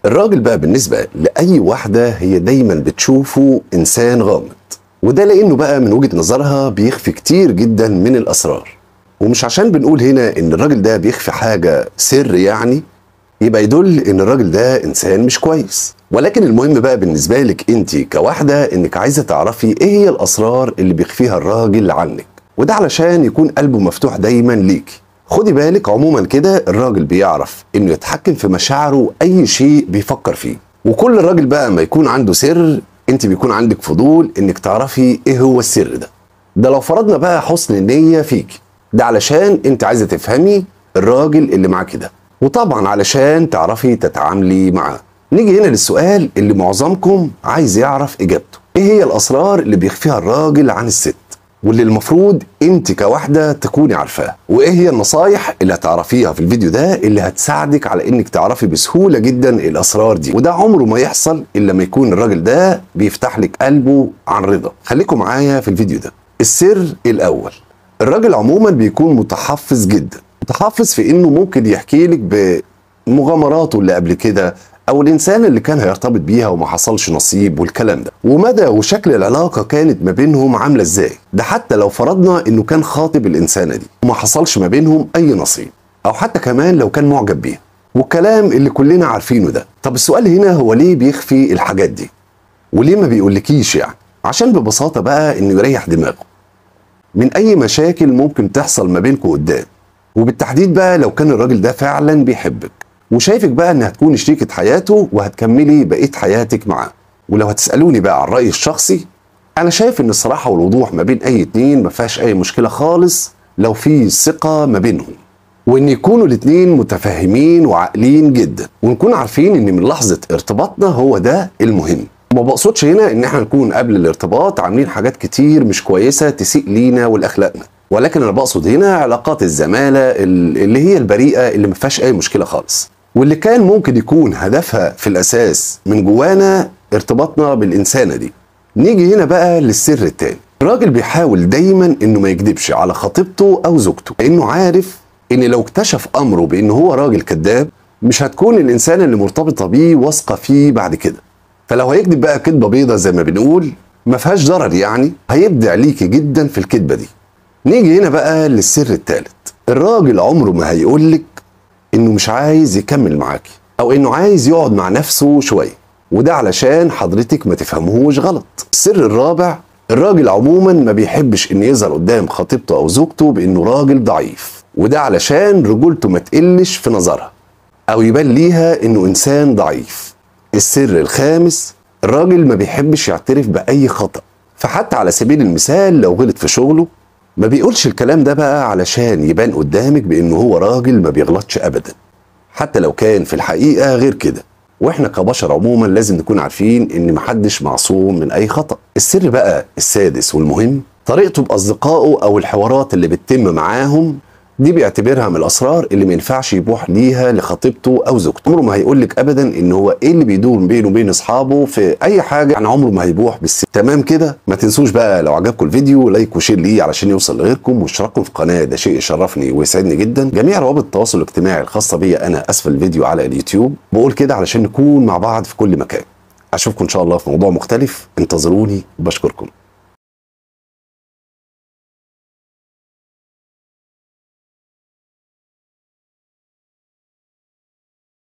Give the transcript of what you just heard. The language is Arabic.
الراجل بقى بالنسبة لأي واحدة هي دايما بتشوفه إنسان غامض، وده لأنه بقى من وجهة نظرها بيخفي كتير جدا من الأسرار. ومش عشان بنقول هنا إن الراجل ده بيخفي حاجة سر يعني يبقى يدل إن الراجل ده إنسان مش كويس. ولكن المهم بقى بالنسبة لك أنت كواحدة إنك عايزة تعرفي إيه هي الأسرار اللي بيخفيها الراجل عنك، وده علشان يكون قلبه مفتوح دايما ليكي. خدي بالك عموما كده الراجل بيعرف انه يتحكم في مشاعره اي شيء بيفكر فيه، وكل راجل بقى ما يكون عنده سر انت بيكون عندك فضول انك تعرفي ايه هو السر ده لو فرضنا بقى حسن النية فيكي، ده علشان انت عايزة تفهمي الراجل اللي معاكي ده، وطبعا علشان تعرفي تتعاملي معاه. نيجي هنا للسؤال اللي معظمكم عايز يعرف اجابته، ايه هي الاسرار اللي بيخفيها الراجل عن الست واللي المفروض انت كواحدة تكوني عارفاها، وايه هي النصايح اللي هتعرفيها في الفيديو ده اللي هتساعدك على انك تعرفي بسهولة جدا الاسرار دي، وده عمره ما يحصل الا لما يكون الراجل ده بيفتح لك قلبه عن رضا. خليكم معايا في الفيديو ده. السر الاول، الراجل عموما بيكون متحفظ جدا، متحفظ في انه ممكن يحكي لك بمغامراته اللي قبل كده او الانسان اللي كان هيرتبط بيها وما حصلش نصيب والكلام ده، ومدى وشكل العلاقه كانت ما بينهم عامله ازاي، ده حتى لو فرضنا انه كان خاطب الانسانه دي وما حصلش ما بينهم اي نصيب، او حتى كمان لو كان معجب بيها، والكلام اللي كلنا عارفينه ده. طب السؤال هنا هو ليه بيخفي الحاجات دي وليه ما بيقولكيش؟ يعني عشان ببساطه بقى انه يريح دماغه من اي مشاكل ممكن تحصل ما بينكم قدام، وبالتحديد بقى لو كان الراجل ده فعلا بيحبك وشايفك بقى انها هتكون شريكة حياته وهتكملي بقية حياتك معاه. ولو هتسألوني بقى عن رأيي الشخصي، انا شايف ان الصراحة والوضوح ما بين اي اتنين ما فيهاش اي مشكلة خالص لو في ثقة ما بينهم، وان يكونوا الاتنين متفاهمين وعاقلين جدا، ونكون عارفين ان من لحظة ارتباطنا هو ده المهم. وما بقصدش هنا ان احنا نكون قبل الارتباط عاملين حاجات كتير مش كويسة تسيء لينا ولاخلاقنا، ولكن انا بقصد هنا علاقات الزمالة اللي هي البريئة اللي ما فيهاش اي مشكلة خالص، واللي كان ممكن يكون هدفها في الأساس من جوانا ارتباطنا بالإنسانة دي. نيجي هنا بقى للسر التاني، الراجل بيحاول دايما إنه ما يكذبش على خطيبته أو زوجته، لأنه عارف إن لو اكتشف أمره بإنه هو راجل كذاب مش هتكون الإنسانة اللي مرتبطة بيه واثقة فيه بعد كده، فلو هيكذب بقى كذبة بيضة زي ما بنقول ما فيهاش ضرر، يعني هيبدع ليكي جدا في الكذبة دي. نيجي هنا بقى للسر التالت، الراجل عمره ما هيقولك انه مش عايز يكمل معاكي او انه عايز يقعد مع نفسه شويه، وده علشان حضرتك ما تفهموش غلط. السر الرابع، الراجل عموما ما بيحبش ان يظهر قدام خطيبته او زوجته بانه راجل ضعيف، وده علشان رجولته ما تقلش في نظرها او يبان ليها انه انسان ضعيف. السر الخامس، الراجل ما بيحبش يعترف باي خطأ، فحتى على سبيل المثال لو غلط في شغله ما بيقولش الكلام ده بقى علشان يبان قدامك بانه هو راجل ما بيغلطش ابدا، حتى لو كان في الحقيقة غير كده. واحنا كبشر عموما لازم نكون عارفين ان محدش معصوم من اي خطأ. السر بقى السادس والمهم، طريقته باصدقائه او الحوارات اللي بتتم معاهم، دي بيعتبرها من الاسرار اللي ما ينفعش يبوح ليها لخطيبته او زوجته. عمره ما هيقول لك ابدا ان هو ايه اللي بيدور بينه وبين اصحابه في اي حاجه، يعني عمره ما هيبوح بالسر. تمام كده؟ ما تنسوش بقى لو عجبكم الفيديو لايك وشير ليه علشان يوصل لغيركم، واشتراككم في القناه ده شيء يشرفني ويسعدني جدا. جميع روابط التواصل الاجتماعي الخاصه بيا انا اسفل الفيديو على اليوتيوب، بقول كده علشان نكون مع بعض في كل مكان. اشوفكم ان شاء الله في موضوع مختلف، انتظروني، بشكركم.